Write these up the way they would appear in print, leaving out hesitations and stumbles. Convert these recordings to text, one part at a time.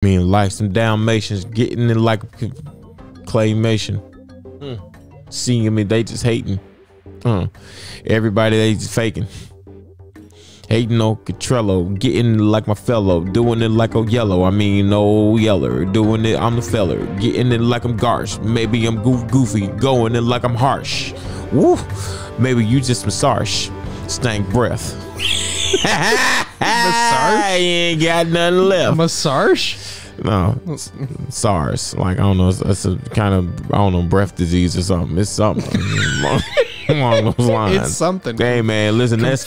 I mean, like some Dalmatians getting in like claymation. Seeing me, they just hating. Everybody, they just faking. Hating on Cottrello, getting like my fellow, doing it like a yellow. I mean, no yeller, doing it, I'm the feller, getting it like I'm garsh. Maybe I'm goofy, going it like I'm harsh. Woo, maybe you just massage, stank breath. Massage? I ain't got nothing left. Massage? No, SARS. Like, I don't know, it's a kind of, I don't know, breath disease or something. It's something along those lines. It's something. Hey man, listen, that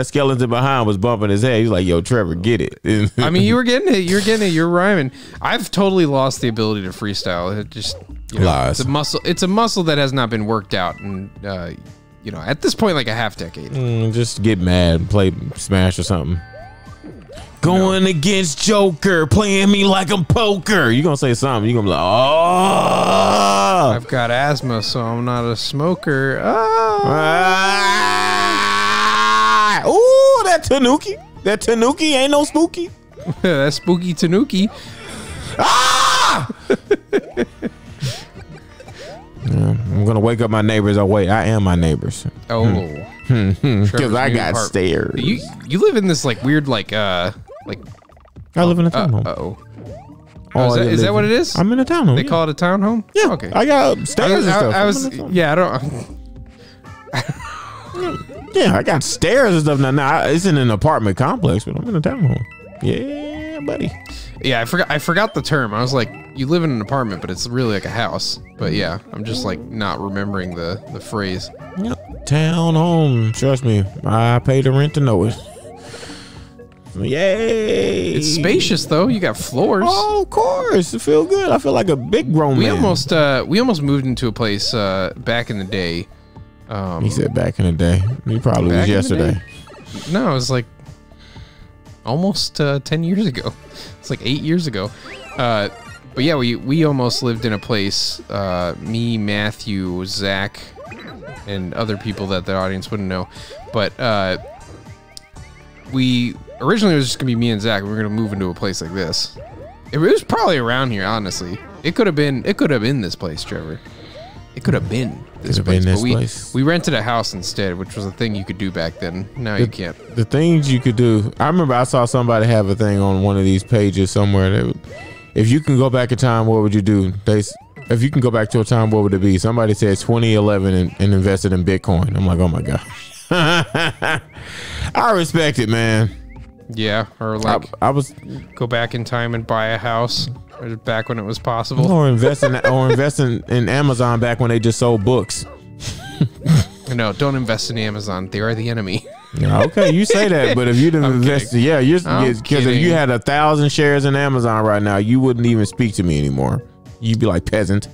skeleton behind was bumping his head. He's like, yo, Trevor, get it. I mean, you were getting it. You're getting it. You're rhyming. I've totally lost the ability to freestyle. It just, you know, lies. It's a muscle that has not been worked out, and you know, at this point, like a half decade. Just get mad and play Smash or something. Going against Joker, playing me like I'm poker. You gonna say something? You gonna be like, oh, I've got asthma, so I'm not a smoker. Ooh, that Tanuki. That Tanuki ain't no spooky. That spooky Tanuki. Ah! I'm gonna wake up my neighbors. Oh wait, I am my neighbors. Oh, because I got stairs. You live in this like weird like I live in a townhome. Is that what it is? I'm in a townhome. They call it a townhome? Yeah. Okay. I got stairs and stuff. I don't. Yeah, I got stairs and stuff. Now it's in an apartment complex, but I'm in a townhome. Yeah, buddy. Yeah, I forgot the term. I was like, you live in an apartment, but it's really like a house. But yeah, I'm just like not remembering the phrase. Yep. Townhome. Trust me, I pay the rent to know it. Yay! It's spacious though. You got floors. Oh, of course. It feels good. I feel like a big grown man. We almost moved into a place back in the day. He said back in the day. He probably was yesterday. No, it was like almost 10 years ago. It's like 8 years ago. But yeah, we almost lived in a place. Me, Matthew, Zach, and other people that the audience wouldn't know. But we originally it was just gonna be me and Zach. We were gonna move into a place like this. It was probably around here, honestly. It could have been this place, Trevor. It could have been this place. We rented a house instead, which was a thing you could do back then. Now you can't. The things you could do. I remember I saw somebody have a thing on one of these pages somewhere. That if you can go back in time, what would you do? If you can go back to a time, what would it be? Somebody said 2011 and invested in Bitcoin. I'm like, oh my God. I respect it, man. Yeah, or like I was go back in time and buy a house back when it was possible, or invest in Amazon back when they just sold books. No, don't invest in Amazon. They are the enemy. Yeah, okay, you say that, but if you didn't invest, yeah, because if you had 1,000 shares in Amazon right now, you wouldn't even speak to me anymore. You'd be like peasant.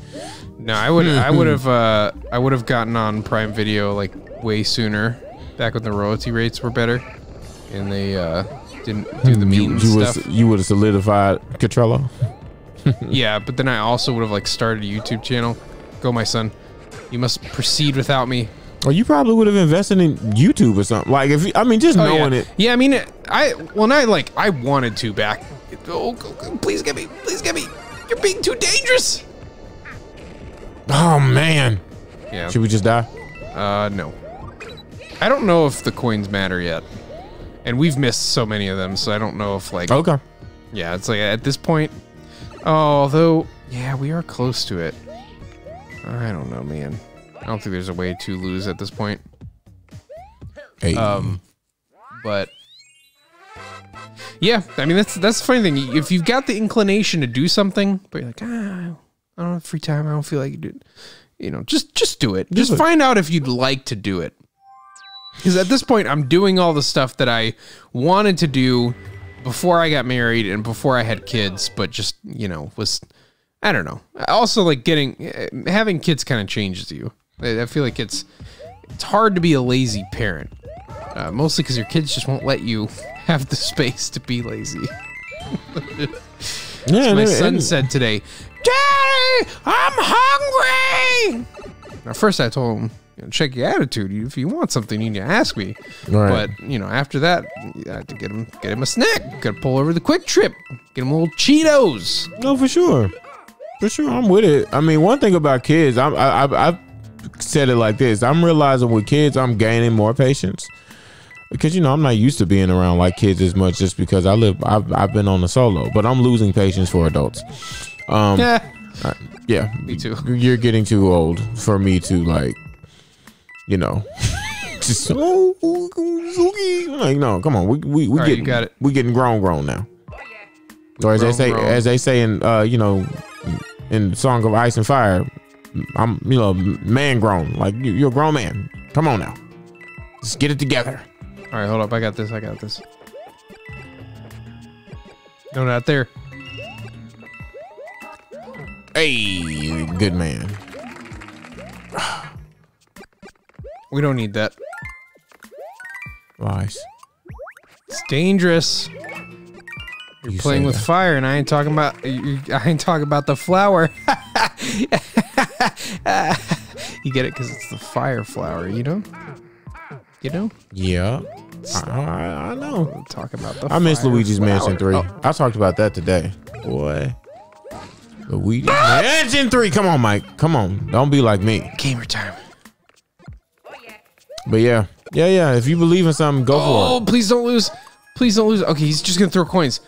No, I would have gotten on Prime Video like way sooner, back when the royalty rates were better, and they didn't do the meat and stuff. You would have solidified Cottrello. Yeah, but then I also would have like started a YouTube channel. Go, my son. You must proceed without me. Or you probably would have invested in YouTube or something. Like just knowing it. Yeah, I mean, I wanted to back. Oh, please get me. Please get me. You're being too dangerous. Oh man. Yeah. Should we just die? No. I don't know if the coins matter yet. And we've missed so many of them, so I don't know if like... Okay. Yeah, it's like at this point... although, yeah, we are close to it. I don't know, man. I don't think there's a way to lose at this point. Hey. But... yeah, I mean, that's the funny thing. If you've got the inclination to do something, but you're like, I don't have free time, I don't feel like you do it. You know, just do it. Just find out if you'd like to do it. Because at this point, I'm doing all the stuff that I wanted to do before I got married and before I had kids, but just, you know, I don't know. Also, like having kids kind of changes you. I feel like it's hard to be a lazy parent. Mostly because your kids just won't let you have the space to be lazy. Yeah, my son said today, Daddy, I'm hungry. At first I told him, check your attitude. If you want something, you need to ask me. Right. But after that, you have to get him a snack. Got to pull over to the Quick Trip, get him little Cheetos. No, for sure. For sure, I'm with it. I mean, one thing about kids, I've said it like this. I'm realizing with kids, I'm gaining more patience because I'm not used to being around like kids as much, just because I've been on the solo. But I'm losing patience for adults. Yeah, me too. You're getting too old for me to just like no. Come on, we right, getting you got it. We getting grown now. Or as they say in in Song of Ice and Fire, I'm man grown. Like you're a grown man. Come on now, let's get it together. All right, hold up. I got this. No, not there. Hey, good man. We don't need that. Lies. It's dangerous. You're playing with fire, and I ain't talking about. I ain't talking about the flower. You get it because it's the fire flower. You know. Yeah, I know. We'll talk about the. I miss fire Luigi's flower. Mansion 3. Oh. I talked about that today, boy. Luigi's Mansion 3. Come on, Mike. Come on. Don't be like me. Gamer time. But yeah. If you believe in something, go for it. Oh, please don't lose. Please don't lose. Okay, he's just gonna throw coins.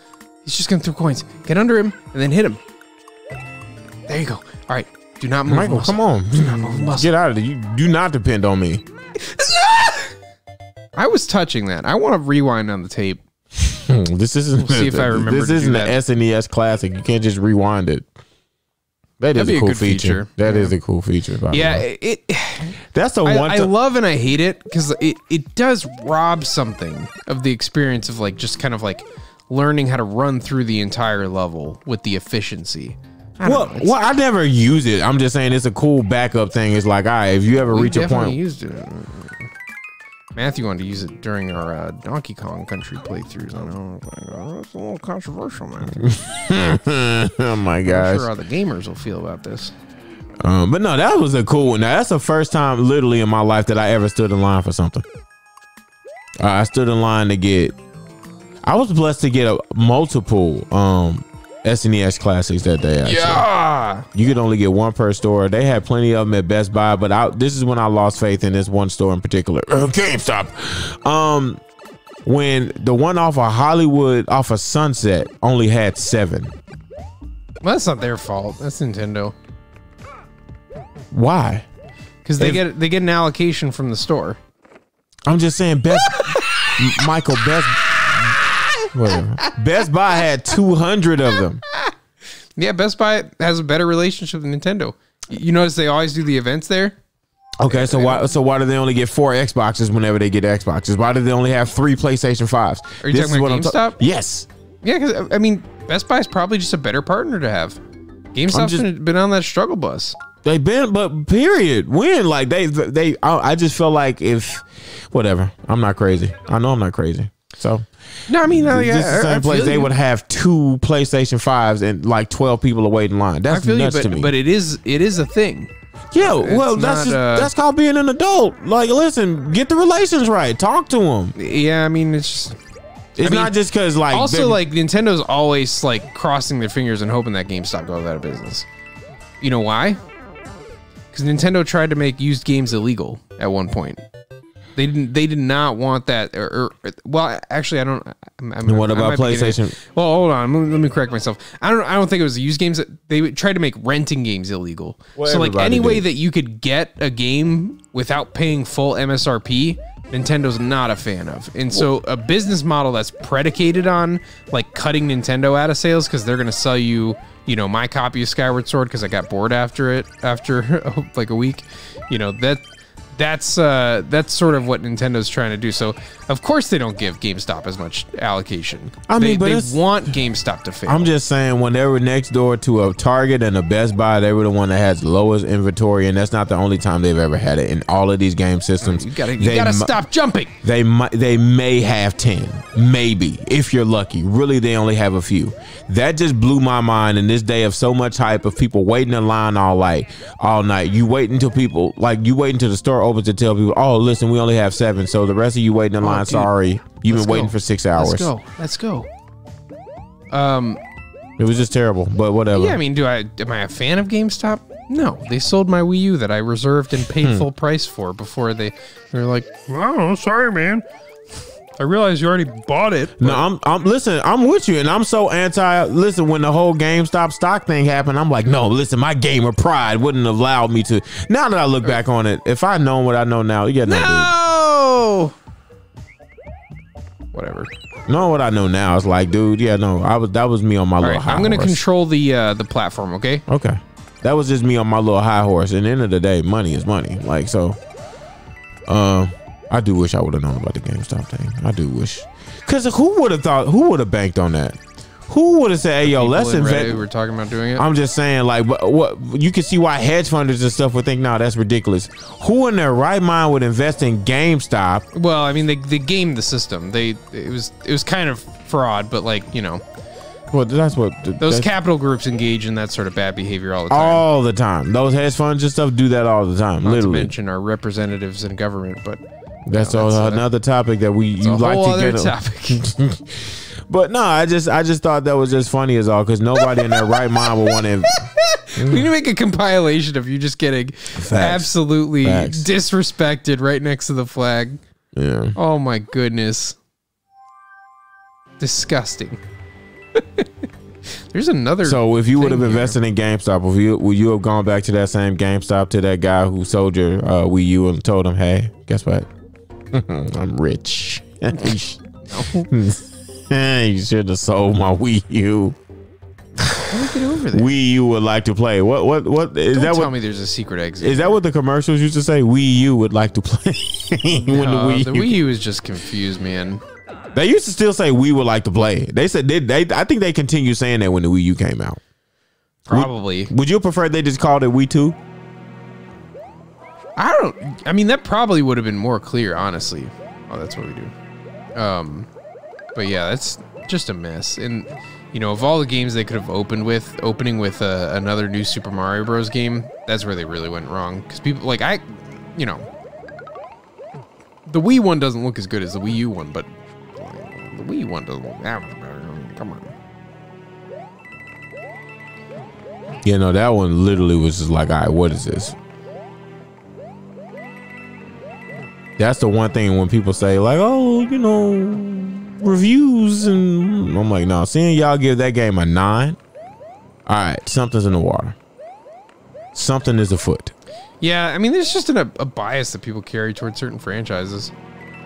Get under him and then hit him. There you go. All right. Do not move. Michael, come on. Do not move muscle. Get out of there. You do not depend on me. I was touching that. I want to rewind on the tape. This isn't. We'll see if I remember. This isn't an SNES classic. You can't just rewind it. That'd be a cool feature. That is a cool feature. By the way. That's the one. I love and I hate it because it does rob something of the experience of just kind of learning how to run through the entire level with the efficiency. I never use it. I'm just saying it's a cool backup thing. It's like, all right, if you ever reach a point. Used it. Matthew wanted to use it during our Donkey Kong Country playthroughs. I know it's a little controversial, Matthew. Oh my gosh! I'm sure how the gamers will feel about this. But no, that was a cool one. Now that's the first time, literally, in my life that I ever stood in line for something. I stood in line to get. I was blessed to get multiple SNES classics that day. Actually. Yeah, you could only get one per store. They had plenty of them at Best Buy, but this is when I lost faith in this one store in particular, GameStop. When the one off of Hollywood, off of Sunset, only had 7. Well, that's not their fault. That's Nintendo. Why? Because they get an allocation from the store. I'm just saying, Michael, Best Buy had 200 of them. Yeah, Best Buy has a better relationship with Nintendo. You notice they always do the events there. Okay, so why do they only get 4 Xboxes whenever they get Xboxes? Why do they only have 3 PlayStation 5s? Are you talking about GameStop? Yes. Yeah, because I mean, Best Buy is probably just a better partner to have. GameStop's been on that struggle bus. They've been, but period. When I just feel like whatever. I'm not crazy. I know I'm not crazy. So no, I mean, this is the same place they would have 2 PlayStation 5s and 12 people are waiting in line. That's nuts to me. But it is a thing. Yeah, well, that's called being an adult. Listen, get the relations right. Talk to them. Yeah, I mean, it's not just because also Nintendo's always crossing their fingers and hoping that GameStop goes out of business. You know why? Because Nintendo tried to make used games illegal at one point. They did not want that. Well, actually, I don't. What about PlayStation? Well, hold on. Let me correct myself. I don't think it was the used games. They tried to make renting games illegal. Well, so any way that you could get a game without paying full MSRP, Nintendo's not a fan of. And so a business model that's predicated on cutting Nintendo out of sales because they're going to sell you, my copy of Skyward Sword because I got bored after a week. That's sort of what Nintendo's trying to do. So of course they don't give GameStop as much allocation. They want GameStop to fail. I'm just saying, when they were next door to a Target and a Best Buy, they were the one that has the lowest inventory, and that's not the only time they've ever had it in all of these game systems. You gotta stop jumping. They may have 10, maybe if you're lucky. Really, they only have a few. That just blew my mind in this day of so much hype of people waiting in line all night. You wait until the store open to tell people, oh, listen, we only have 7. So the rest of you waiting in line, dude. sorry. You've been waiting for 6 hours. Let's go. It was just terrible, but whatever. Yeah, I mean, am I a fan of GameStop? No, they sold my Wii U that I reserved and paid full price for before they were like, oh, sorry, man. I realize you already bought it. No, listen, I'm with you, and I'm so listen, when the whole GameStop stock thing happened, I'm like, no, listen, my gamer pride wouldn't have allowed me to. Now that I look back on it, if I'd known what I know now, yeah, no. Whatever. Knowing what I know now, it's like, dude, yeah, no, that was me on my little high horse. I'm gonna control the platform, okay? Okay. That was just me on my little high horse. And at the end of the day, money is money. Like, so, I do wish I would have known about the GameStop thing. I do wish. Because who would have banked on that? Who would have said, hey, yo, let's invest. We're talking about doing it. I'm just saying, like, what you can see why hedge funders and stuff would think, no, that's ridiculous. Who in their right mind would invest in GameStop? Well, I mean, they gamed the system. It was kind of fraud, but like, you know. Well, that's what those capital groups engage in that sort of bad behavior all the time. All the time. Those hedge funds and stuff do that all the time. Not literally. To mention our representatives in government, but that's another topic that you like to get. Topic. But no, I just thought that was just funny as all, because nobody in their right mind would want to. We need to make a compilation of you just getting absolutely disrespected right next to the flag. Yeah. Oh my goodness. Disgusting. There's another. So if you would have invested in GameStop, would you have gone back to that same GameStop to that guy who sold your Wii U and told him, hey, guess what? I'm rich. You should have sold my Wii U. How do we get over there? Wii U would like to play. What is Don't that? Tell me there's a secret exit. Is that what the commercials used to say? Wii U would like to play. No, the Wii U is just confused, man. They used to still say we would like to play. They said I think they continue saying that when the Wii U came out. Probably. Would you prefer they just called it Wii 2? I mean, that probably would have been more clear, honestly. Oh, that's what we do. But yeah, that's just a mess. And you know, of all the games they could have opening with another new Super Mario Bros. Game, that's where they really went wrong. Because people like you know, the Wii one doesn't look as good as the Wii U one, but the Wii one doesn't look that much better. Come on. You know, that one literally was just like, all right, what is this? That's the one thing when people say like, oh, you know, reviews, and I'm like, no, seeing y'all give that game a 9, all right, something's in the water. Something is afoot. Yeah, I mean, there's just a bias that people carry towards certain franchises.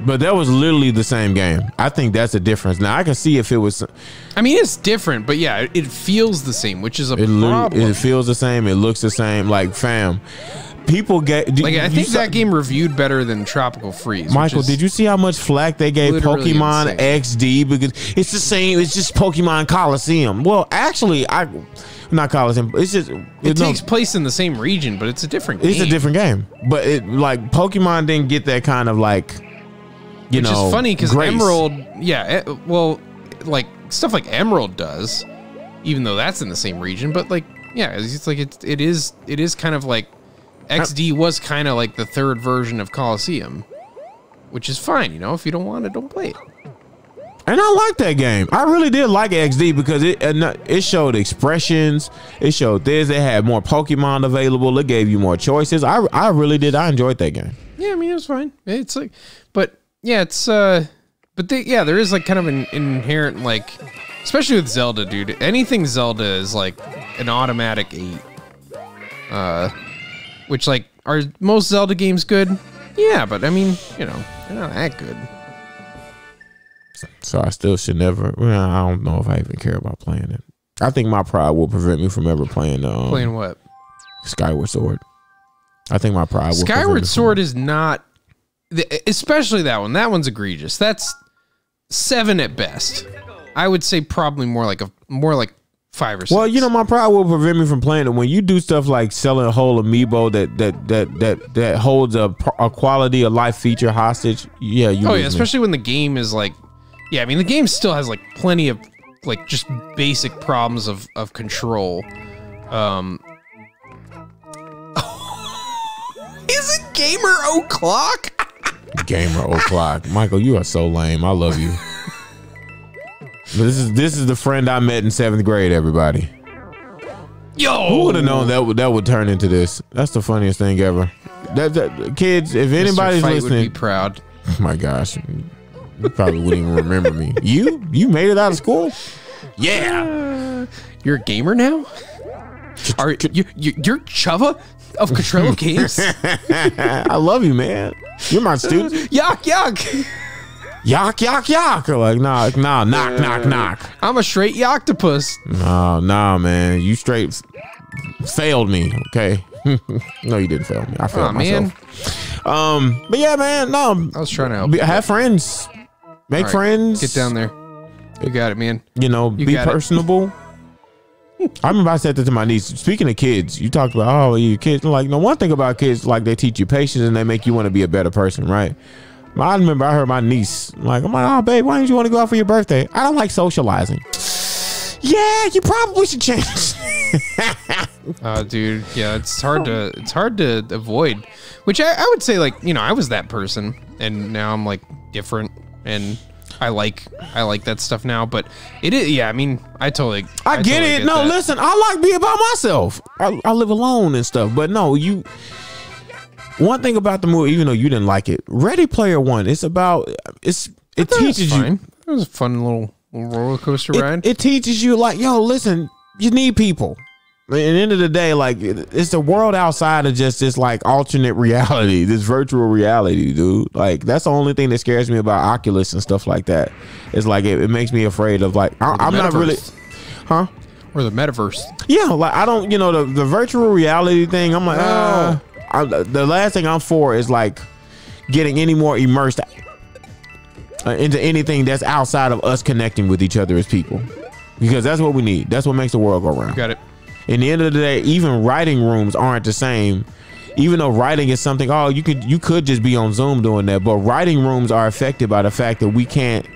But that was literally the same game. I think that's the difference. Now, I can see if it was... I mean, it's different, but yeah, it feels the same, which is a problem. It feels the same. It looks the same. Like, fam, people get... Like, I think that game reviewed better than Tropical Freeze. Michael, did you see how much flack they gave Pokemon XD? Because it's the same. It's just Pokemon Coliseum. Well, actually, not Coliseum. It's just... It takes place in the same region, but it's a different game. It's a different game. But, like, Pokemon didn't get that kind of, like... Which is funny because Emerald, well, like stuff like Emerald does, even though that's in the same region. But like, yeah, it's like it is kind of like XD was kind of like the third version of Coliseum, which is fine. You know, if you don't want it, don't play it. And I like that game. I really did like XD because it showed expressions. It showed this. It had more Pokemon available. It gave you more choices. I really did. I enjoyed that game. Yeah, I mean, it was fine. It's like, but. Yeah, it's but there is like kind of an inherent, like, especially with Zelda, dude. Anything Zelda is like an automatic 8. Which, like, are most Zelda games good? Yeah, but I mean, you know, they're not that good. So I still should never. Well, I don't know if I even care about playing it. I think my pride will prevent me from ever playing. Playing what? Skyward Sword. I think my pride will. Skyward Sword is not. Especially that one. That one's egregious. That's 7 at best. I would say probably more like 5 or 6. Well, you know, my pride will prevent me from playing it. When you do stuff like selling a whole amiibo that holds a quality of life feature hostage, yeah, you. Oh yeah, especially when the game is like, yeah, I mean the game still has like plenty of like just basic problems of control. Is it? Gamer o'clock. Gamer o'clock. Michael, you are so lame. I love you. But this is the friend I met in 7th grade. Everybody. Yo, who would have known that would turn into this? That's the funniest thing ever. That kids, if anybody's listening, would be proud. Oh my gosh, you probably wouldn't even remember me. You made it out of school? Yeah. You're a gamer now? Are you're Chava of Cottrello Games? I love you, man. You're my student. Yuck. Yuck. Like, nah, knock. I'm a straight octopus. Nah, man. You straight failed me, okay? No, you didn't fail me. I failed myself. Man. But yeah, man, no. I was trying to help. Have friends. Make friends. Get down there. You got it, man. You know, be personable. I remember I said that to my niece. Speaking of kids, you talked about, your kids. Like, no, one thing about kids, like, they teach you patience and they make you want to be a better person, right? I remember I heard my niece, I'm like, oh, babe, why don't you want to go out for your birthday? I don't like socializing. Yeah, you probably should change. Dude, yeah, it's hard to avoid. Which I would say, like, I was that person, and now I'm like different, and I like that stuff now. But it is, yeah. I mean, I get totally it. Get no, that. Listen, I like being by myself. I live alone and stuff. But no, one thing about the movie, even though you didn't like it, Ready Player One, it teaches you. It was a fun little roller coaster ride. It teaches you, like, yo, listen, you need people. At the end of the day, like, it's the world outside of just this, like, alternate reality, this virtual reality, dude. Like, that's the only thing that scares me about Oculus and stuff like that. It's like it makes me afraid of, like, I'm not really, huh? Or the metaverse. Yeah, like, I don't, the virtual reality thing. I'm like, the last thing I'm for is, like, getting any more immersed into anything that's outside of us connecting with each other as people, because that's what we need. That's what makes the world go round. Got it. In the end of the day, even writing rooms aren't the same. Even though writing is something, you could just be on Zoom doing that, but writing rooms are affected by the fact that we can't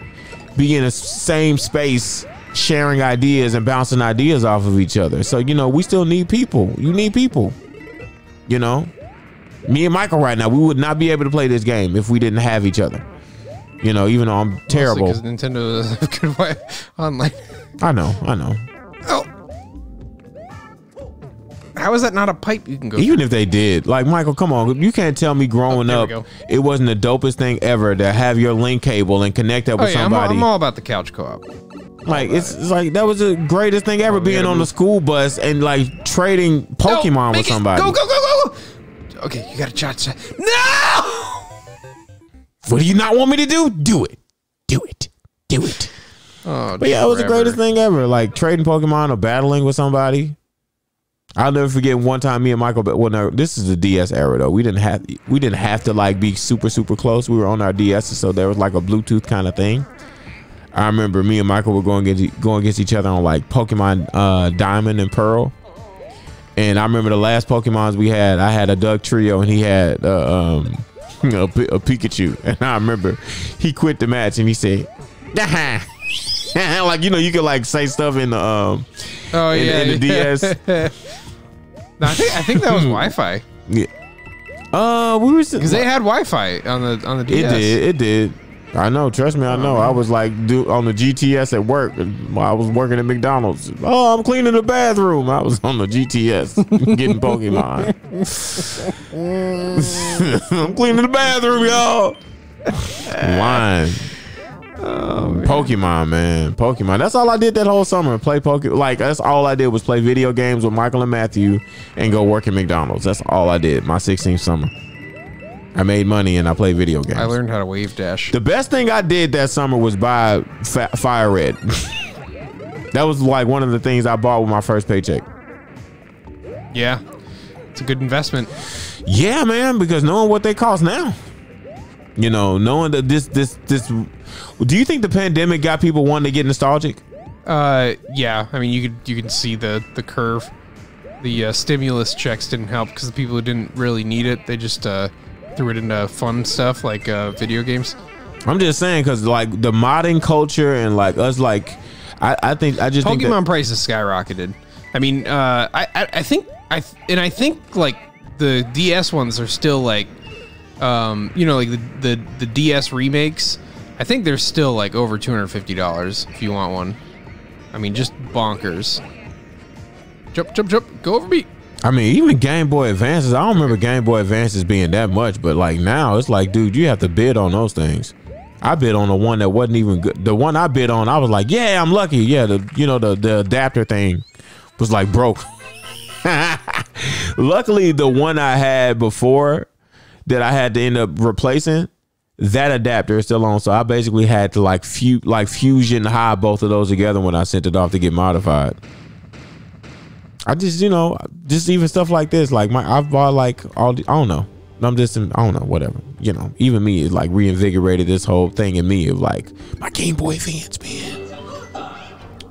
be in the same space sharing ideas and bouncing ideas off of each other. So, we still need people. You need people. Me and Michael right now, we would not be able to play this game if we didn't have each other. Even though I'm terrible. Because Nintendo doesn't have good online. I know. Oh. How is that not a pipe you can go Even through? if they did, like, Michael, come on, you can't tell me growing up it wasn't the dopest thing ever to have your link cable and connect up with somebody. I'm all about the couch co-op. Like, it's like that was the greatest thing ever, being on the school bus and, like, trading Pokemon with somebody. Go. Okay, you got a shot. No! What do you not want me to do? Do it. Oh, but yeah, it was the greatest thing ever. Like, trading Pokemon or battling with somebody. I'll never forget one time me and Michael, this is the DS era though. We didn't have to, like, be super, super close. We were on our DS, so there was like a Bluetooth kind of thing. I remember me and Michael were going against each other on, like, Pokemon Diamond and Pearl. And I remember the last Pokemons we had, I had a Dugtrio and he had a Pikachu. And I remember he quit the match and he said, like, you could, like, say stuff in the in the DS. No, I think that was Wi-Fi. Yeah. We were because they had Wi-Fi on the DS. It did. I know. Trust me, I know. I was like on the GTS at work. While I was working at McDonald's. Oh, I'm cleaning the bathroom. I was on the GTS getting Pokemon. I'm cleaning the bathroom, y'all. Lying. Oh, Pokemon, man. Pokemon. That's all I did that whole summer. Play Pokemon. Like, that's all I did was play video games with Michael and Matthew and go work at McDonald's. That's all I did my 16th summer. I made money and I played video games. I learned how to wave dash. The best thing I did that summer was buy Fire Red. That was, like, one of the things I bought with my first paycheck. Yeah. It's a good investment. Yeah, man, because knowing what they cost now. Knowing that this do you think the pandemic got people wanting to get nostalgic? Yeah. I mean, you can see the curve. The stimulus checks didn't help because the people who didn't really need it, they just threw it into fun stuff like video games. I'm just saying, because, like, the modding culture and, like, us, like, I think Pokemon prices skyrocketed. I mean, I think like the DS ones are still, like, You know, like the DS remakes. I think they're still like over $250 if you want one. I mean, just bonkers. Jump, jump, jump. Go over me. I mean, even Game Boy Advances, I don't remember Game Boy Advances being that much, but like now it's like, dude, you have to bid on those things. I bid on the one that wasn't even good. The one I bid on, I was like, yeah, I'm lucky. Yeah, the adapter thing was like broke. Luckily, the one I had before that I had to end up replacing, that adapter is still on. So I basically had to like fusion high both of those together when I sent it off to get modified. I just, just even stuff like this, like I've bought like I don't know. I don't know, whatever. Even me is like reinvigorated this whole thing in me of like my Game Boy Advance, man.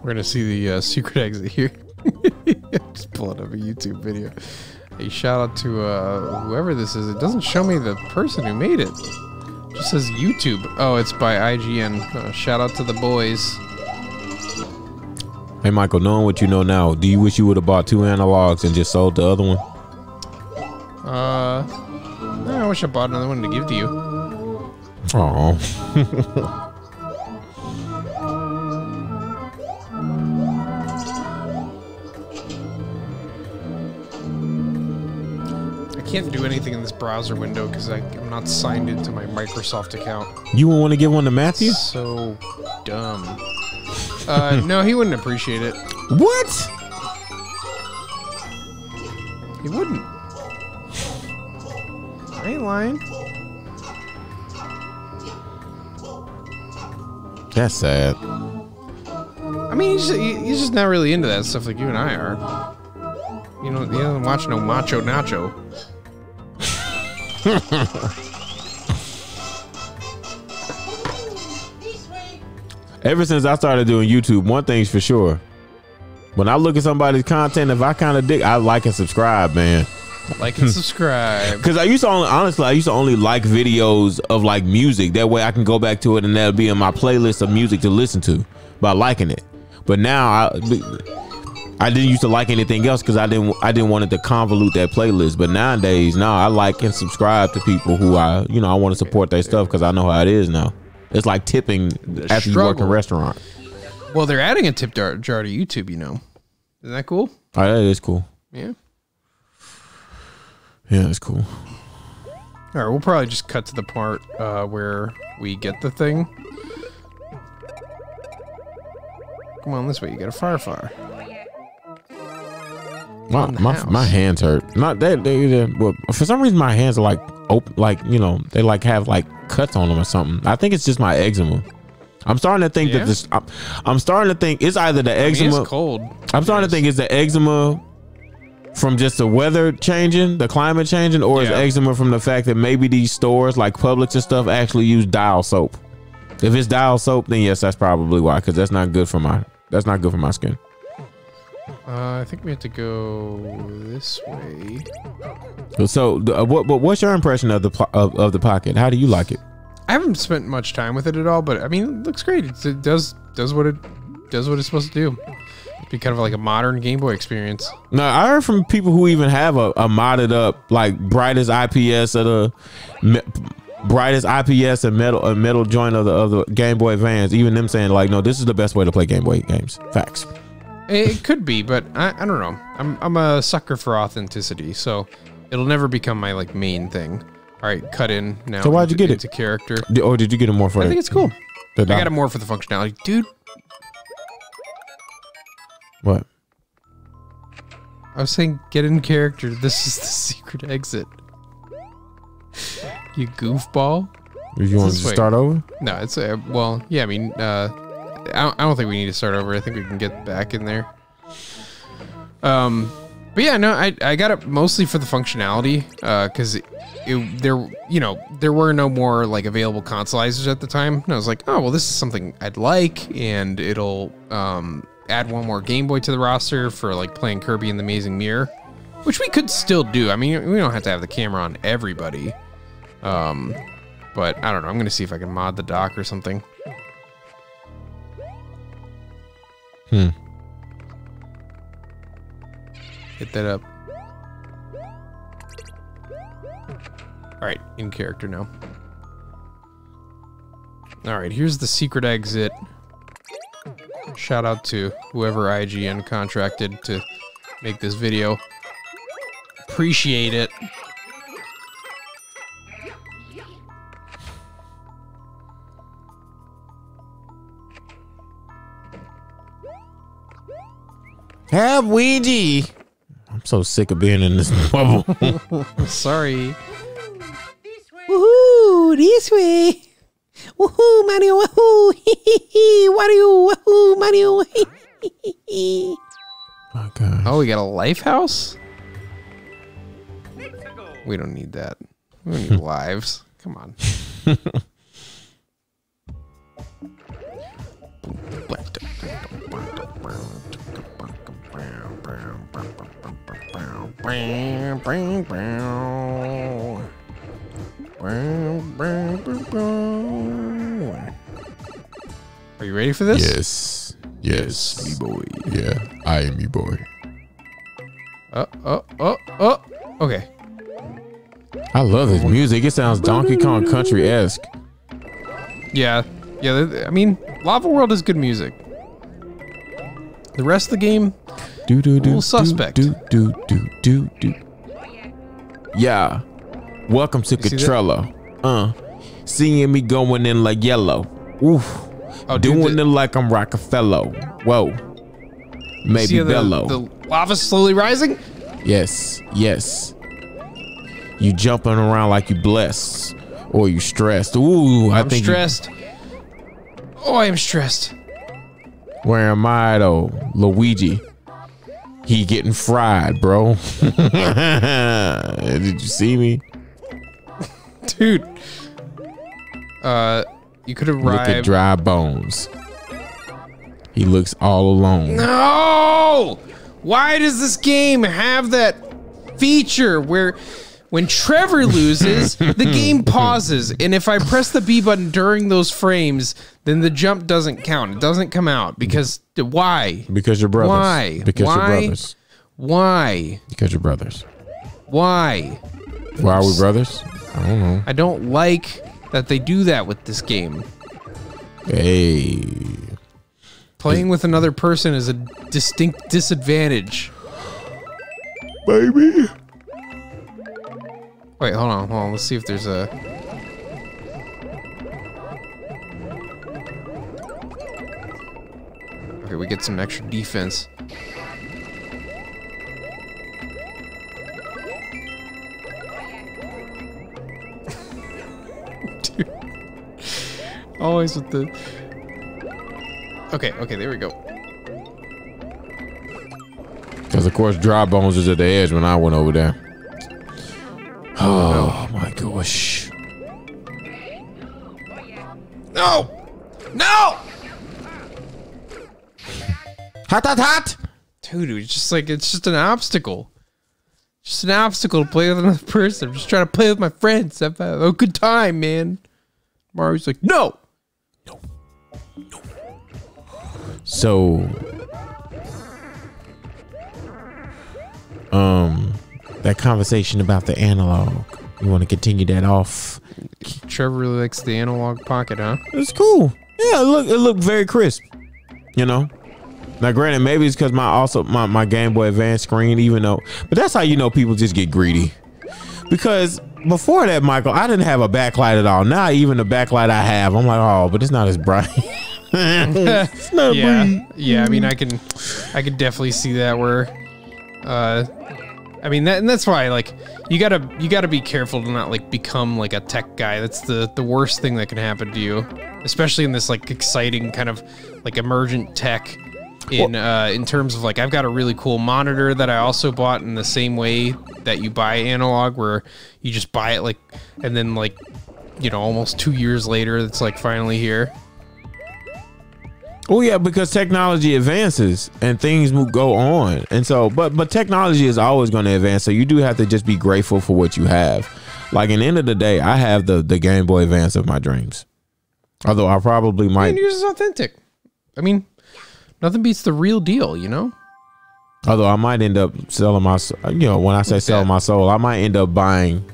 We're gonna see the secret exit here. Just pulling up a YouTube video. A shout out to whoever this is. It doesn't show me the person who made it. It just says YouTube. Oh, it's by IGN. Shout out to the boys. Hey Michael, knowing what you know now, do you wish you would have bought 2 analogs and just sold the other one? I wish I bought another one to give to you. Oh. I can't do anything in this browser window because I'm not signed into my Microsoft account. You would want to give one to Matthew? So dumb. No, he wouldn't appreciate it. What? He wouldn't. I ain't lying. That's sad. I mean, he's just not really into that stuff like you and I are. He doesn't watch no Macho Nacho. Ever since I started doing YouTube, one thing's for sure. When I look at somebody's content, if I kind of dig, I like and subscribe, man. Like and subscribe. Because I used to only like videos of like music. That way I can go back to it and that'll be in my playlist of music to listen to by liking it. But now I didn't used to like anything else because I didn't want it to convolute that playlist. But nowadays, no, I like and subscribe to people who I want to support their stuff because I know how it is now. It's like tipping after you work in a restaurant. Well, they're adding a tip jar to YouTube, Isn't that cool? Oh, that is cool. Yeah. Yeah, that's cool. All right, we'll probably just cut to the part where we get the thing. Come on, this way. You got a fire. My hands hurt. Not that well, for some reason my hands are like open, like they like have like cuts on them or something. I think it's just my eczema. I'm starting to think that this. I'm starting to think it's either the eczema. It's cold. I'm starting to think it's the eczema from just the weather changing, the climate changing, or is eczema from the fact that maybe these stores like Publix and stuff actually use dial soap. If it's dial soap, then yes, that's probably why. Because that's not good for my skin. I think we have to go this way. So, what's your impression of the Pocket? How do you like it? I haven't spent much time with it at all, but I mean, it looks great. It does what it's supposed to do. It'd be kind of like a modern Game Boy experience. No, I heard from people who even have a modded up like brightest IPS and metal joint of the Game Boy Advance. Even them saying like, no, this is the best way to play Game Boy games. Facts. It could be, but I don't know. I'm a sucker for authenticity, so it'll never become my like main thing. All right, cut in now. So why'd you get it? To character. Or did you get it more for? I think it's cool. I got it more for the functionality, dude. What? I was saying, get in character. This is the secret exit. You goofball. You want to start over? No, it's well, yeah. I mean, I don't think we need to start over. I think we can get back in there. But yeah, no, I got it mostly for the functionality, because there were no more like available consoleizers at the time. And I was like, oh well, this is something I'd like, and it'll add one more Game Boy to the roster for like playing Kirby and the Amazing Mirror, which we could still do. I mean, we don't have to have the camera on everybody, but I don't know. I'm gonna see if I can mod the dock or something. Hit that up. All right, in character now. All right, here's the secret exit. Shout out to whoever IGN contracted to make this video. Appreciate it. Have Ouija. I'm so sick of being in this bubble. Sorry. Woohoo! This way. Woohoo, Mario! Woohoo! Wario! Woohoo, Mario! Okay. Oh, we got a life house? We don't need that. We don't need lives. Come on. Are you ready for this? Yes. Yes. Me boy. Yeah, I am me boy. Okay. I love this music. It sounds Donkey Kong Country-esque. Yeah. Yeah, I mean, Lava World is good music. The rest of the game, a little suspect. Yeah. Welcome to Cottrello. Seeing me going in like yellow. Oof. Oh, doing it like I'm Rockefeller. Whoa. Maybe bellow. The lava's slowly rising? Yes. Yes. You jumping around like you blessed. Or you stressed. Ooh, I'm stressed. Oh, I am stressed. Where am I though? Luigi. He getting fried, bro. Did you see me? Dude. You could arrive. Look at dry bones. He looks all alone. No! Why does this game have that feature where when Trevor loses, the game pauses, and if I press the B button during those frames, then the jump doesn't count. It doesn't come out because why? Because you're brothers. Why? Because why? you're brothers. Why? Because you're brothers. Why? Why are we brothers? I don't know. I don't like that they do that with this game. Hey. Playing with another person is a distinct disadvantage. Baby. Wait, hold on. Let's see if there's a... Okay, we get some extra defense. Dude. Always with the... Okay, there we go. Because, of course, dry bones is at the edge when I went over there. Oh, my gosh. No! No! Hot. Dude, it's just an obstacle. Just an obstacle to play with another person. I'm just trying to play with my friends. Have a good time, man. Mario's like, no! So, that conversation about the analog, you want to continue that off? Trevor really likes the analog pocket, huh? It's cool. Yeah, it looked very crisp. You know. Now, granted, maybe it's because my Game Boy Advance screen, but that's how you know people just get greedy. Because before that, Michael, I didn't have a backlight at all. Now, even the backlight I have, I'm like, oh, but it's not as bright. It's not bright. Yeah. I mean, I can definitely see that where, I mean, that's why, like, you gotta be careful to not like become like a tech guy. That's the worst thing that can happen to you, especially in this like exciting kind of like emergent tech. In terms of like, I've got a really cool monitor that I also bought in the same way that you buy analog, where you just buy it like, and then like, almost 2 years later, it's like finally here. Oh yeah, because technology advances and things will go on, and so but technology is always going to advance. So you do have to just be grateful for what you have. Like, in the end of the day, I have the Game Boy Advance of my dreams. Although I probably might. And yours is authentic. I mean, nothing beats the real deal, Although I might end up selling my, when I say selling my soul, I might end up buying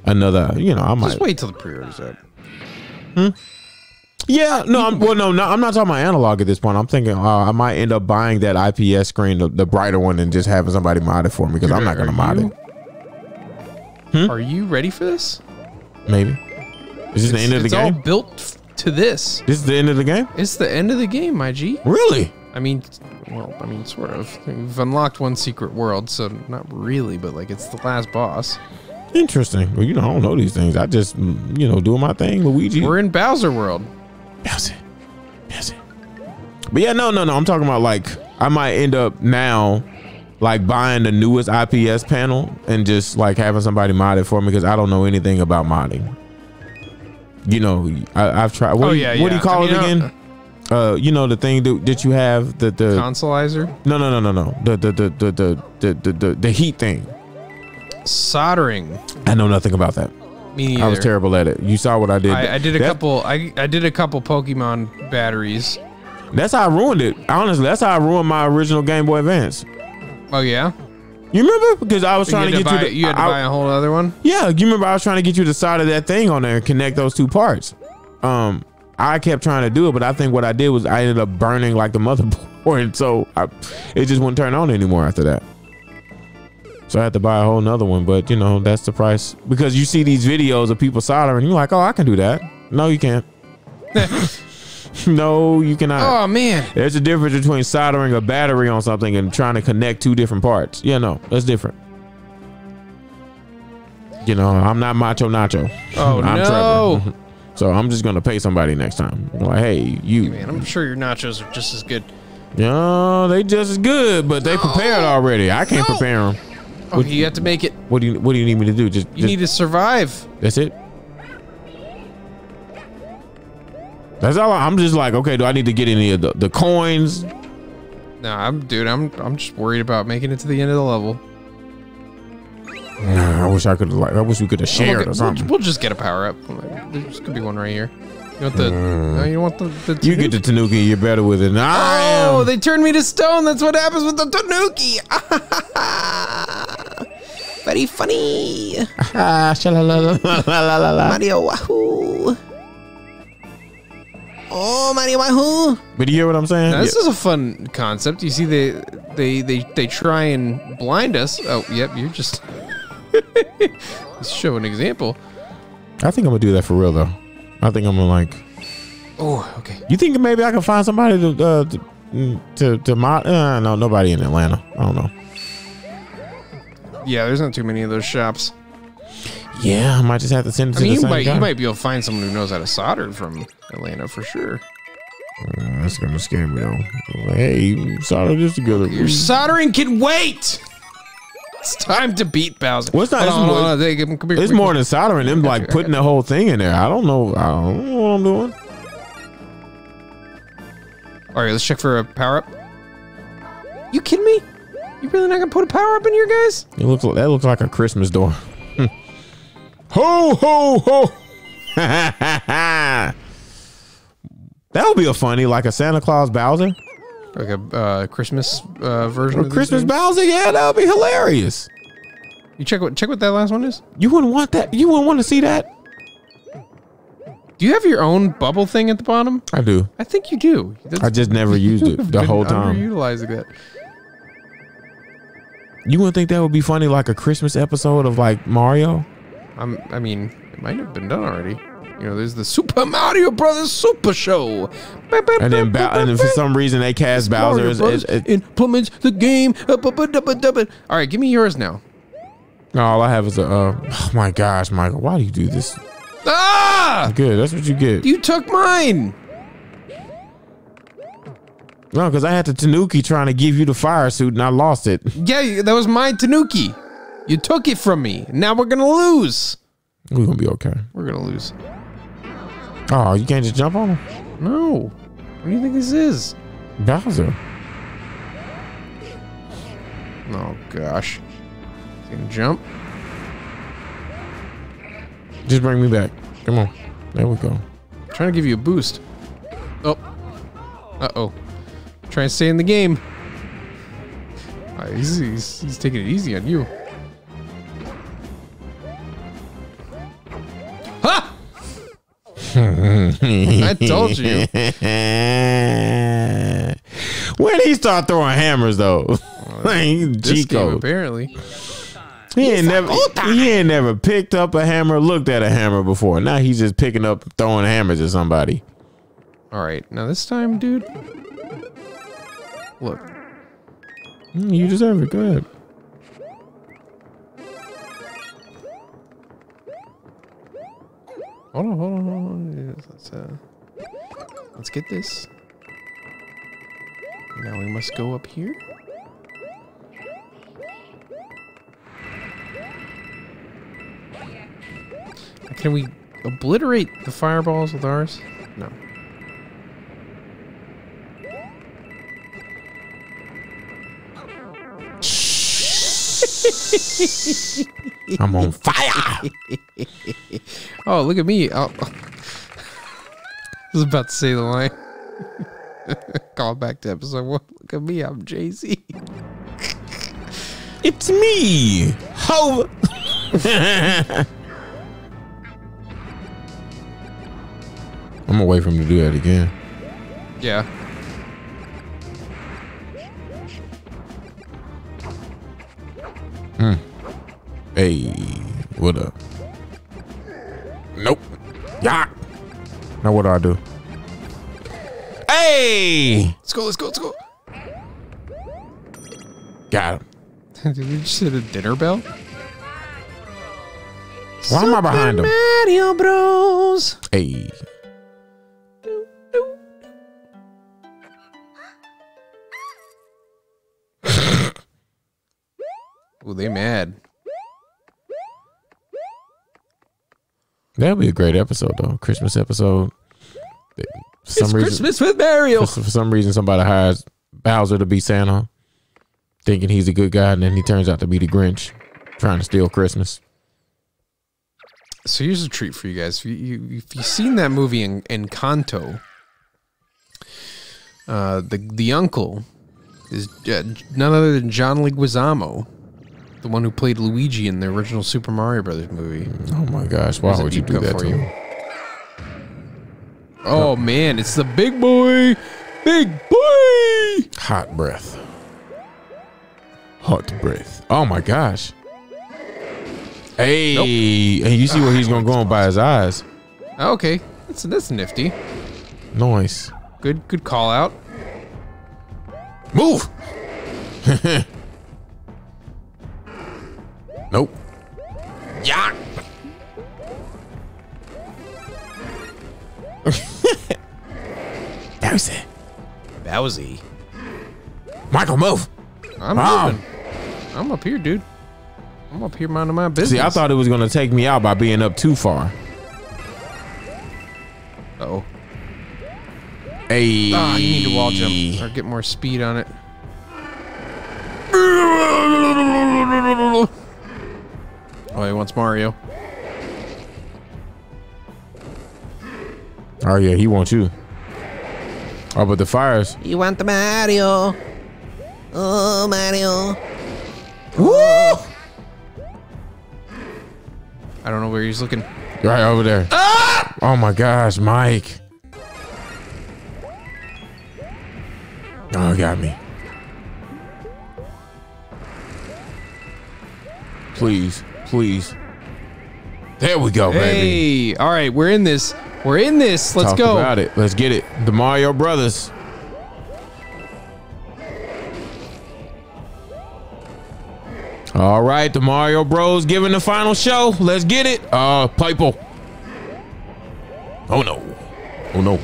another. You know, I might just wait till the pre-order's up. Yeah, no, I'm not talking about analog at this point. I'm thinking I might end up buying that IPS screen, the brighter one, and just having somebody mod it for me because I'm not gonna mod it. Are you ready for this? Maybe. Is this the end of the game? It's all built to this. This is the end of the game? It's the end of the game, my G. Really? I mean, sort of. We've unlocked one secret world, so not really, but like it's the last boss. Interesting. Well, you know, I don't know these things. I just, you know, doing my thing, Luigi. We're in Bowser world. Bowser. But yeah, no. I'm talking about like I might end up now like buying the newest IPS panel and just like having somebody mod it for me because I don't know anything about modding. You know, I've tried. What do you call it again? You know the thing that you have the consolizer. No. The heat thing. Soldering. I know nothing about that. Me neither. I was terrible at it. You saw what I did. I did a couple. I did a couple Pokemon batteries. That's how I ruined it. Honestly, that's how I ruined my original Game Boy Advance. Oh yeah. You remember? Because I was trying to get you had to buy a whole other one. Yeah, you remember I was trying to get you the side of that thing on there and connect those two parts. I kept trying to do it, but I think what I did was I ended up burning like the motherboard, so it just wouldn't turn on anymore after that. So I had to buy a whole nother one, but you know, that's the price. Because you see these videos of people soldering, you're like, oh, I can do that. No, you can't. No, you cannot. Oh man. There's a difference between soldering a battery on something and trying to connect two different parts. Yeah, no, that's different. You know, I'm not Macho Nacho. Oh, I'm no. Trevor. So I'm just gonna pay somebody next time. Like, hey, you. Hey, man, I'm sure your nachos are just as good. No, they just as good, but they prepared already. I can't prepare them. Oh, you have to make it. What do you need me to do? Just need to survive. That's it. That's all. I'm just like, okay, do I need to get any of the coins? No, I'm just worried about making it to the end of the level. I wish I could. I wish we could have shared or something. We'll just get a power up. There's could be one right here. You want the? No, you want the Tanuki? You get the Tanuki. You're better with it than I am. Oh, they turned me to stone. That's what happens with the Tanuki. Very funny. Mario Wahoo. Oh, Mario Wahoo. But you hear what I'm saying? Now, this is a fun concept. You see, they try and blind us. Oh, yep. You're just show an example. I think I'm gonna do that for real though. I think I'm gonna like. Oh, okay. You think maybe I can find somebody to mod? No, nobody in Atlanta. I don't know. Yeah, there's not too many of those shops. Yeah, I might just have to send it to the same guy. You might be able to find someone who knows how to solder from Atlanta for sure. That's gonna scare me though. Like, hey, solder this together. Your soldering can wait. It's time to beat Bowser. What's that? It's more than soldering. Them like putting the whole thing in there. I don't know. I don't know what I'm doing. All right, let's check for a power up. You kidding me? You really not gonna put a power up in here, guys? That looks like a Christmas door. Ho ho ho! That would be a funny, like a Santa Claus Bowser. Like a Christmas version of Christmas Bowser? Yeah, that would be hilarious. You check what that last one is? You wouldn't want that? You wouldn't want to see that? Do you have your own bubble thing at the bottom? I do. I think you do. I just never used it the whole time. Underutilizing that. You wouldn't think that would be funny, like a Christmas episode of like Mario? I mean, it might have been done already. You know, there's the Super Mario Brothers Super Show. And then for some reason they cast Bowser as implements the game. All right, give me yours now. No, all I have is a oh my gosh, Michael, why do you do this? Ah! Good, that's what you get. You took mine. No, because I had the Tanuki trying to give you the fire suit and I lost it. Yeah, that was my Tanuki. You took it from me. Now we're gonna lose. We're gonna be okay. We're gonna lose. Oh, you can't just jump on him? No. What do you think this is? Bowser. Oh gosh. He's gonna jump. Just bring me back. Come on. There we go. I'm trying to give you a boost. Oh. Uh-oh. Trying to stay in the game. He's taking it easy on you. I told you. When he start throwing hammers though, This game, apparently. He ain't never picked up a hammer, looked at a hammer before. Now he's just picking up, throwing hammers at somebody. All right, now this time, dude. Look. You deserve it. Go ahead. Hold on. Let's get this. Now we must go up here. Can we obliterate the fireballs with ours? No. I'm on fire. Oh, look at me. I was about to say the line. Call back to episode 1. Look at me. I'm Jay-Z. It's me. Ho. I'm gonna wait for him to do that again. Yeah. Hey, what up? Nope. Yeah. Now what do I do? Hey! Let's go. Got him. Did you just hit a dinner bell? Why am I behind him? Mario Bros. Hey. Oh, they mad. That'll be a great episode, though. Christmas episode. It's Christmas with Mario. For some reason, somebody hires Bowser to be Santa, thinking he's a good guy, and then he turns out to be the Grinch, trying to steal Christmas. So here's a treat for you guys. If you've seen that movie in Encanto, the uncle is none other than John Leguizamo, the one who played Luigi in the original Super Mario Brothers movie. Oh my gosh, why would you do that to him? Oh man, it's the big boy! Big boy! Hot breath. Oh my gosh. Hey, nope. And you see where he's gonna go by his eyes. Okay, that's nifty. Nice. Good call out. Move. Nope. Yeah. Bowsy. Michael, move. I'm moving. I'm up here, dude. I'm up here minding my business. See, I thought it was going to take me out by being up too far. Uh-oh. Hey. Ah, you need to wall jump or get more speed on it. Oh, he wants Mario. Oh, yeah, he wants you. Oh, but the fires. You want the Mario. Oh, Mario. Woo! I don't know where he's looking. Right over there. Ah! Oh, my gosh, Mike. Oh, got me. Please. There we go, baby. Hey, all right, we're in this. Let's Talk go. about it. Let's get it. The Mario Brothers. All right, the Mario Bros giving the final show. Let's get it. Piper. Oh no.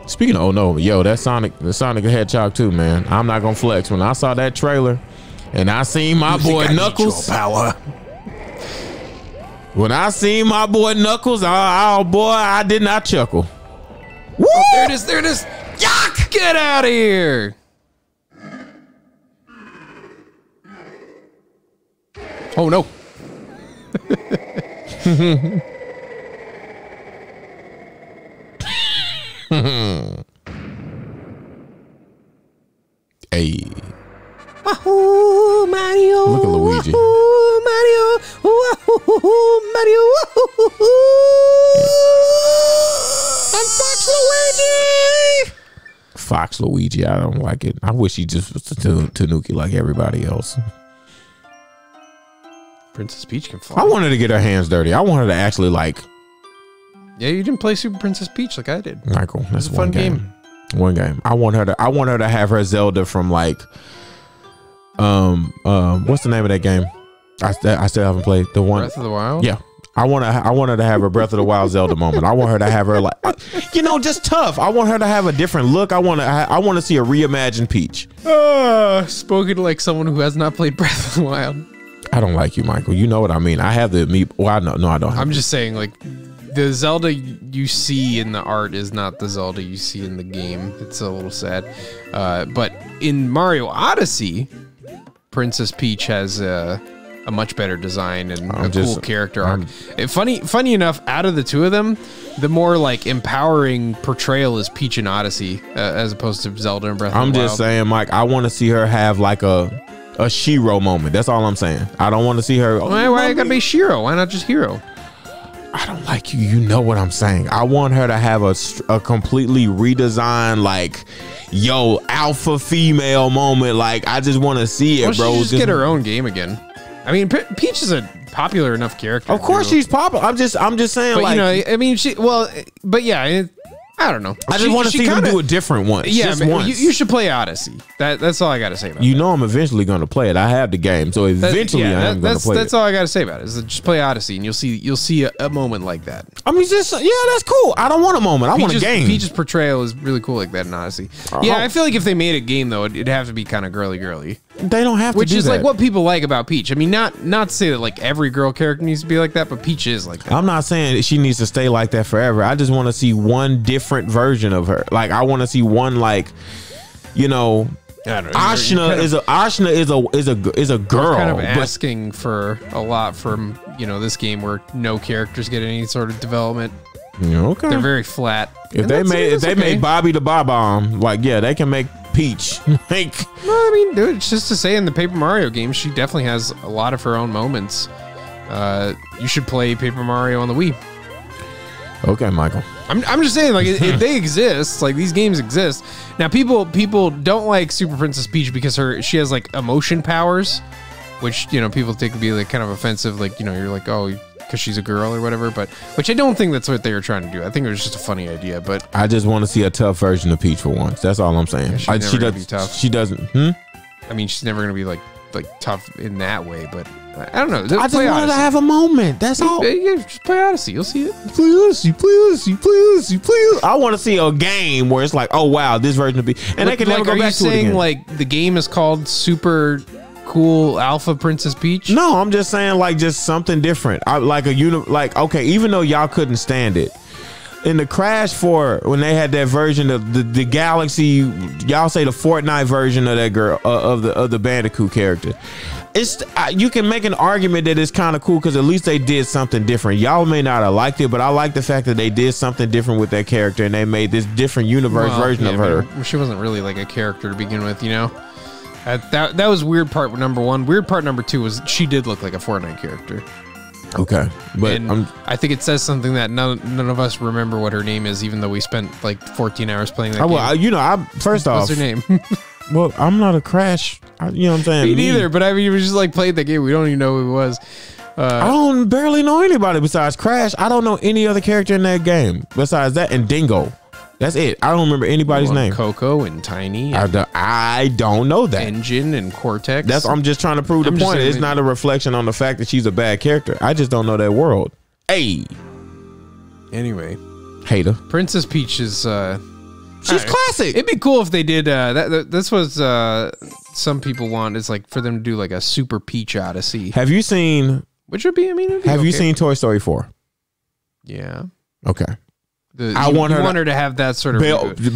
Speaking of oh no, yo, that Sonic the Hedgehog 2, man. I'm not gonna flex. When I saw that trailer and I seen my boy Knuckles. Power. When I seen my boy Knuckles, oh boy, I did not chuckle. Woo! Oh, there it is. Yuck! Get out of here. Oh no. Hey. Wahoo, Mario. Look at Luigi. Wahoo, Mario. Wahoo, Mario. Wahoo. Luigi. I don't like it. I wish he just was Tanuki like everybody else. Princess Peach can fly. I want her to get her hands dirty. I want her to actually like. Yeah, you didn't play Super Princess Peach like I did. Michael, that's a fun game. One game. I want her to have her Zelda from like what's the name of that game? I still haven't played the one. Breath of the Wild? Yeah. I want her to have a Breath of the Wild Zelda moment. I want her to have her like just tough. I want her to have a different look. I want to see a reimagined Peach. Spoken like someone who has not played Breath of the Wild. I don't like you, Michael. You know what I mean. I have the me. Well, I don't. I'm just saying, like, the Zelda you see in the art is not the Zelda you see in the game. It's a little sad. But in Mario Odyssey, Princess Peach has a much better design and cool character arc. Funny enough, out of the two of them, the more like empowering portrayal is Peach in Odyssey as opposed to Zelda and Breath of the Wild. I'm just saying, Mike, I want to see her have like a Shiro moment. That's all I'm saying. I don't want to see her. Why gotta be Shiro? Why not just Hero? I don't like you. You know what I'm saying. I want her to have a completely redesigned, like, alpha female moment. Like, I just want to see it, bro. She just get her own game again. I mean, Peach is a popular enough character. Of course, she's popular. I'm just saying, but, like, I mean, but yeah. I don't know. I just want to see them do a different one. Yeah, you should play Odyssey. That's all I got to say about it. You know I'm eventually going to play it. I have the game, so eventually I am going to play it. That's all I got to say about it. Is just play Odyssey, and you'll see a moment like that. I mean, that's cool. I don't want a moment. I want a game. Peach's portrayal is really cool like that in Odyssey. Yeah, I feel like if they made a game though, it'd have to be kind of girly. They don't have to do that. Which is like what people like about Peach. I mean, not to say that like every girl character needs to be like that, but Peach is like that. I'm not saying that she needs to stay like that forever. I just want to see one different version of her. Like I want to see one like, Ashna is a girl. Kind of asking for a lot from this game where no characters get any sort of development. Okay, they're very flat. If they made Bobby the Bob-omb, like they can make Peach. Like, well, I mean, dude, it's just to say in the Paper Mario games, she definitely has a lot of her own moments. You should play Paper Mario on the Wii. Okay, Michael. I'm just saying, like, they exist. Like, these games exist. Now, people don't like Super Princess Peach because she has like emotion powers, which people take to be like kind of offensive. Like, you're like, oh, because she's a girl or whatever. But which I don't think that's what they were trying to do. I think it was just a funny idea. But I just want to see a tough version of Peach for once. That's all I'm saying. Yeah, she doesn't be tough. She doesn't. I mean, she's never gonna be like tough in that way. But I don't know. I just wanted to have a moment. That's all. Yeah, just play Odyssey. You'll see it. Please. I want to see a game where it's like, oh wow, this version of Peach, and they can never go back to it again. Like the game is called Super Cool Alpha Princess Peach? No, I'm just saying like just something different. Okay, even though y'all couldn't stand it in the Crash 4 when they had that version of the Galaxy, y'all say the Fortnite version of that girl of the Bandicoot character. You can make an argument that it's kind of cool because at least they did something different. Y'all may not have liked it, but I like the fact that they did something different with that character and they made this different universe version of her. She wasn't really like a character to begin with, That was weird part number one. Weird part number two was she did look like a Fortnite character. Okay, but I think it says something that none of us remember what her name is, even though we spent like 14 hours playing that game. First off, what's her name? Well, I'm not a Crash. You know what I'm saying? Me neither. But I mean, we just like played the game. We don't even know who it was. I don't barely know anybody besides Crash. I don't know any other character in that game besides that and Dingo. That's it. I don't remember anybody's name. Coco and Tiny. I don't know that. Engine and Cortex. I'm just trying to prove the point. It's not a reflection on the fact that she's a bad character. I just don't know that world. Hey. Anyway. Hater. Princess Peach is... she's classic. It'd be cool if they did... This was... some people want is like for them to do like a Super Peach Odyssey. Have you seen... Which would be... Have you seen Toy Story 4? Yeah. Okay. I want her to have that sort of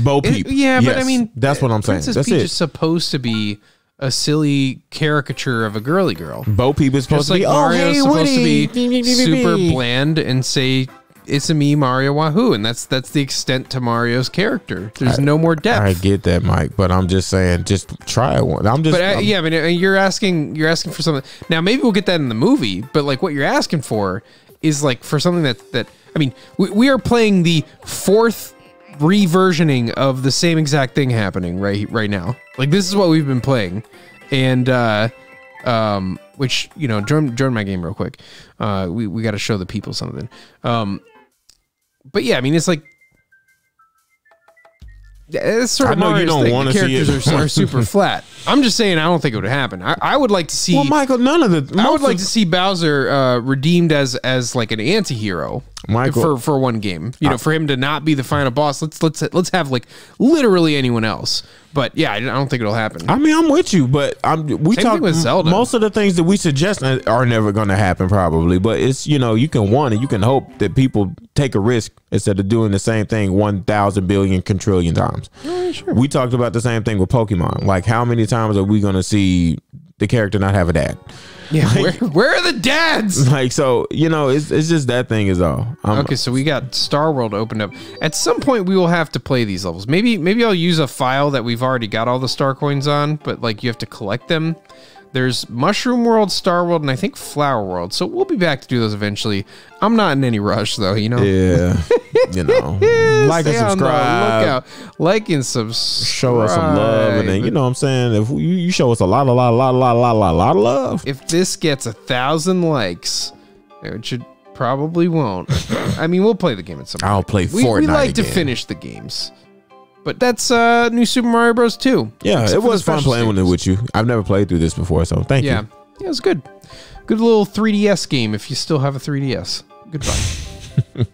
Bo Peep. Yeah, yes, but I mean, that's what I'm saying. Princess Peach is supposed to be a silly caricature of a girly girl. Bo Peep is supposed to be Mario's supposed to be super bland and say it's a me Mario Wahoo, and that's the extent to Mario's character. There's no more depth. I get that, Mike, but I'm just saying, just try one. You're asking for something. Now maybe we'll get that in the movie, but like what you're asking for is like for something that I mean, we are playing the fourth reversioning of the same exact thing happening right now. Like, this is what we've been playing, and which, you know, join my game real quick. We got to show the people something. But yeah, I mean, it's like, it's sort of, I know you don't want to see it. Characters are super flat. I'm just saying, I don't think it would happen. I would like to see. Well, Michael, I would like to see Bowser redeemed as like an anti-hero. Michael, for one game, you know, for him to not be the final boss. Let's have like literally anyone else. But yeah, I don't think it'll happen. I mean, I'm with you, but we Same talk thing with Zelda. Most of the things that we suggest are never going to happen, probably. But it's, you know, you can want it. You can hope that people take a risk instead of doing the same thing 1,000 billion quadrillion times. Sure. We talked about the same thing with Pokemon. Like, how many times are we going to see the character not have a dad? Yeah, like, where are the dads? Like, so, you know, it's just that thing is all. Okay, so we got Star World opened up. At some point, we will have to play these levels. Maybe I'll use a file that we've already got all the star coins on, but like you have to collect them. There's Mushroom World, Star World, and I think Flower World. So we'll be back to do those eventually. I'm not in any rush, though, you know? Yeah. You know. Like and subscribe. Look out. Like and subscribe. Show us some love. And then, you know what I'm saying? If you show us a lot of love. If this gets 1,000 likes, it should probably won't. I mean, we'll play the game at some point. I'll play Fortnite We like again. to finish the games. But that's New Super Mario Bros. 2. Yeah, it was fun playing with you. I've never played through this before, so thank you. Yeah, it was good. Good little 3DS game if you still have a 3DS. Goodbye.